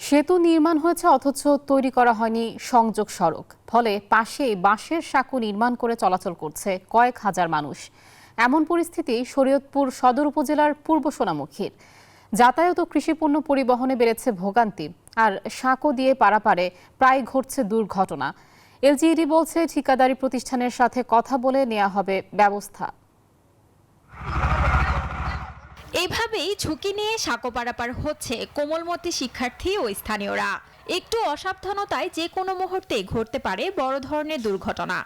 সেতু নির্মাণ হয়েছে অথচ তৈরি করা হয়নি সংযোগ সড়ক, ফলে পাশে বাঁশের সাঁকো নির্মাণ করে চলাচল করছে কয়েক হাজার মানুষ। এমন পরিস্থিতি শরীয়তপুর সদর উপজেলার পূর্ব সোনামুখীর। যাতায়াত ও কৃষিপণ্য পরিবহনে বেড়েছে ভোগান্তি, আর সাঁকো দিয়ে পারাপারে প্রায় ঘটছে দুর্ঘটনা। এলজিইডি বলছে ঠিকাদারি প্রতিষ্ঠানের সাথে কথা বলে নেওয়া হবে ব্যবস্থা। এভাবেই ঝুঁকি নিয়ে সাঁকো পারাপার হচ্ছে কোমলমতি শিক্ষার্থী ও স্থানীয়রা। একটু অসাবধানতায় যে কোনো মুহূর্তে ঘটতে পারে বড় ধরনের দুর্ঘটনা।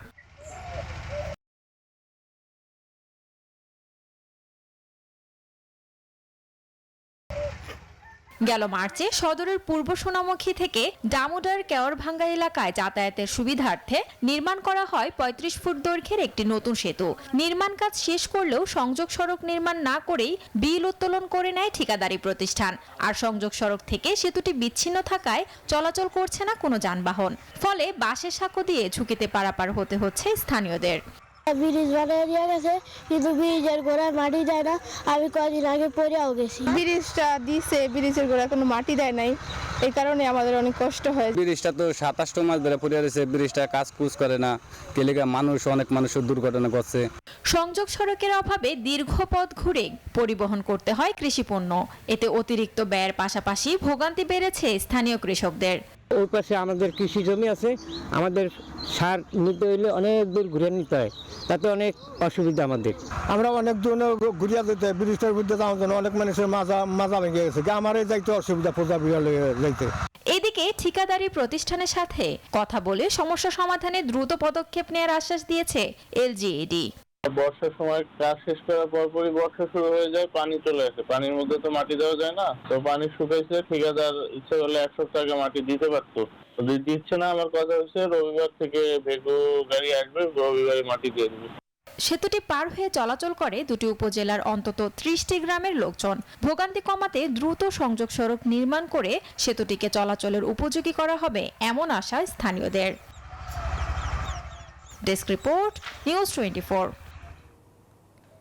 গেল মার্চে সদরের পূর্ব সোনামুখী থেকে দামোদর কেওড়ভাঙ্গা এলাকায় যাতায়াতের সুবিধার্থে নির্মাণ করা হয় ৩৫ ফুট দৈর্ঘ্যের একটি নতুন সেতু। নির্মাণ কাজ শেষ করলেও সংযোগ সড়ক নির্মাণ না করেই বিল উত্তোলন করে নেয় ঠিকাদারি প্রতিষ্ঠান। আর সংযোগ সড়ক থেকে সেতুটি বিচ্ছিন্ন থাকায় চলাচল করছে না কোনো যানবাহন, ফলে বাঁশের সাঁকো দিয়ে ঝুঁকিতে পারাপার হতে হচ্ছে স্থানীয়দের। ব্রিজ বানিয়ে দিয়ে গেছে, কিন্তু ব্রিজের গোড়ায় মাটি দেয় না। আমি কদিন আগে পড়েও গেছি। ব্রিজটা দিছে, ব্রিজের গোড়ায় কোনো মাটি দেয় নাই, এই কারণে আমাদের অনেক কষ্ট হয়। ব্রিজটা তো ২৭টা মাস ধরে পড়ে রয়েছে, ব্রিজটা কাজ কুজ করে না, কেলিগা অনেক মানুষের দুর্ঘটনা ঘটছে। সংযোগ সড়কের অভাবে দীর্ঘ পথ ঘুরে পরিবহন করতে হয় কৃষিপণ্য। এতে অতিরিক্ত ব্যয়ের পাশাপাশি ভোগান্তি বেড়েছে স্থানীয় কৃষকদের। ওই পাশে আমাদের কৃষি জমি আছে, আমাদের সার নিতে হইলে অনেক দূর ঘুরে নিতে হয়, তাতে অনেক অসুবিধা আমাদের। আমরা অনেক দূর ঘুরিয়া যেতে ব্রিজটার মধ্যে যাওয়ার জন্য অনেক মানুষের মাজা ভেঙে গেছে, আমারই যাইতে অসুবিধা প্রজা যাইতে। এদিকে ঠিকাদারি প্রতিষ্ঠানের সাথে কথা বলে সমস্যা সমাধানে দ্রুত পদক্ষেপ নেওয়ার আশ্বাস দিয়েছে এলজিইডি। বর্ষার সময় কাজ শেষ করার পরপরই বর্ষা শুরু হয়ে যায়, পানি চলে আসে, পানির মধ্যে তো মাটি দেওয়া যায় না। তো পানি শুকাইছে, ঠিকাদার ইচ্ছে করলে ১ সপ্তাহ আগে মাটি দিতে পারতো, দিচ্ছে না। আমার কথা হচ্ছে রবিবার থেকে ভেগো গাড়ি আসবে, রবিবারে মাটি দিয়ে দেবে। সেতুটি পার হয়ে চলাচল করে দুটি উপজেলার অন্তত ৩০টি গ্রামের লোকজন। ভোগান্তি কমাতে দ্রুত সংযোগ সড়ক নির্মাণ করে সেতুটিকে চলাচলের উপযোগী করা হবে এমন আশা স্থানীয়দের। Desk report, news 24।